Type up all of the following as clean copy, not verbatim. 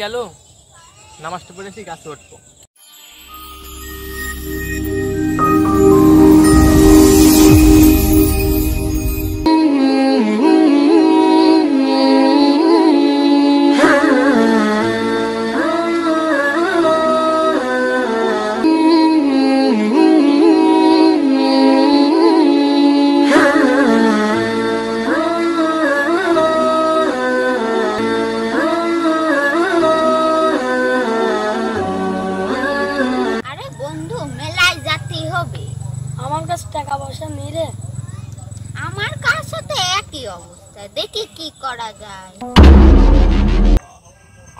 গেল, নামাজটা পড়েছি, গাছে উঠবো। আমার কাছে টাকা পয়সা নেই রে। আমার কাছে তো একই অবস্থা, দেখি কি করা যায়।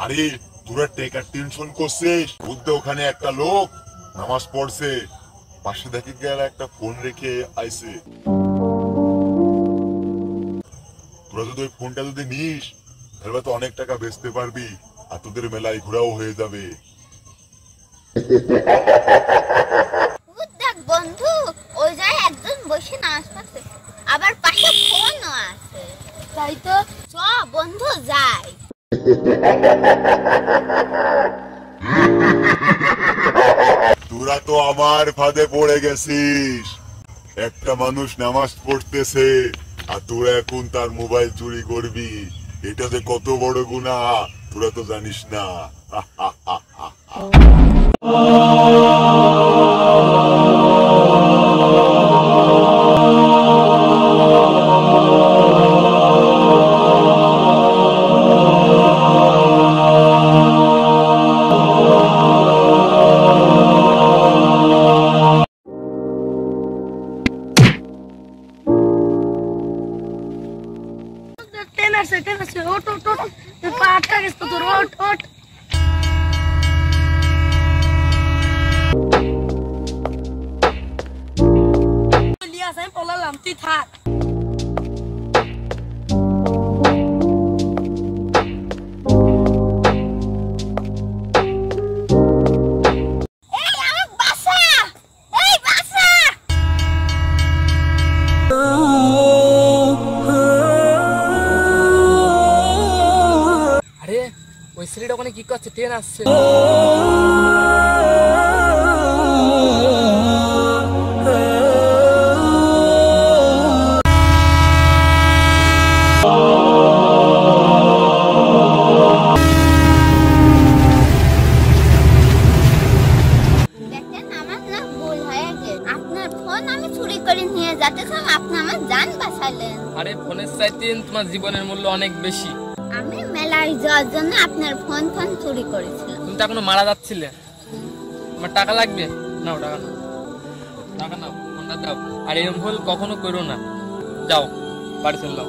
আরে তোরা টেকার টেনশন করছিস, বুঝতে ওখানে একটা লোক নামাজ পড়ছে, পাশে দেখে গেল একটা ফোন রেখে আইছে। তোরা যদি ওই ফোনটা যদি নিস তাহলে তো অনেক টাকা বেচতে পারবি, আর তোদের মেলায় ঘোরাও হয়ে যাবে। দেখ বন্ধু, ওই জায়গায় একজন বসে নামাজ পড়ছে, আবার পাশে ফোনও আছে। তাই তো, চ বন্ধু যাই। তোরা তো আমার ফাঁদে পড়ে গেছিস। একটা মানুষ নামাজ পড়তেছে আর তোরা এখন তার মোবাইল চুরি করবি, এটা যে কত বড় গুনাহ তোরা তো জানিস না। ট্রেন আছে, ওট ওট ওট, পা আটকা গেছে তোর, ওট ওট। লিয়াস আমি পলালাম, তুই থাক। ওই ছেলেটা ওখানে কি করছে? ট্রেন আসছে। দেখেন আমার না ভুল হয়ে গেছে, আপনার ফোন আমি চুরি করে নিয়ে যেতেছিলাম, আপনি আমার জান বাঁচালেন। আরে ফোনের চাইতে তোমার জীবনের মূল্য অনেক বেশি। আমি মেলায় যাওয়ার জন্য আপনার ফোন চুরি করেছিলাম। তুমি তো এখনো মারা যাচ্ছিলে। তোমার টাকা লাগবে? নাও টাকা, নাও টাকা, নাও ফোনটা দাও। আর এরকম ভুল কখনো করো না। যাও বাড়ি চলে যাও।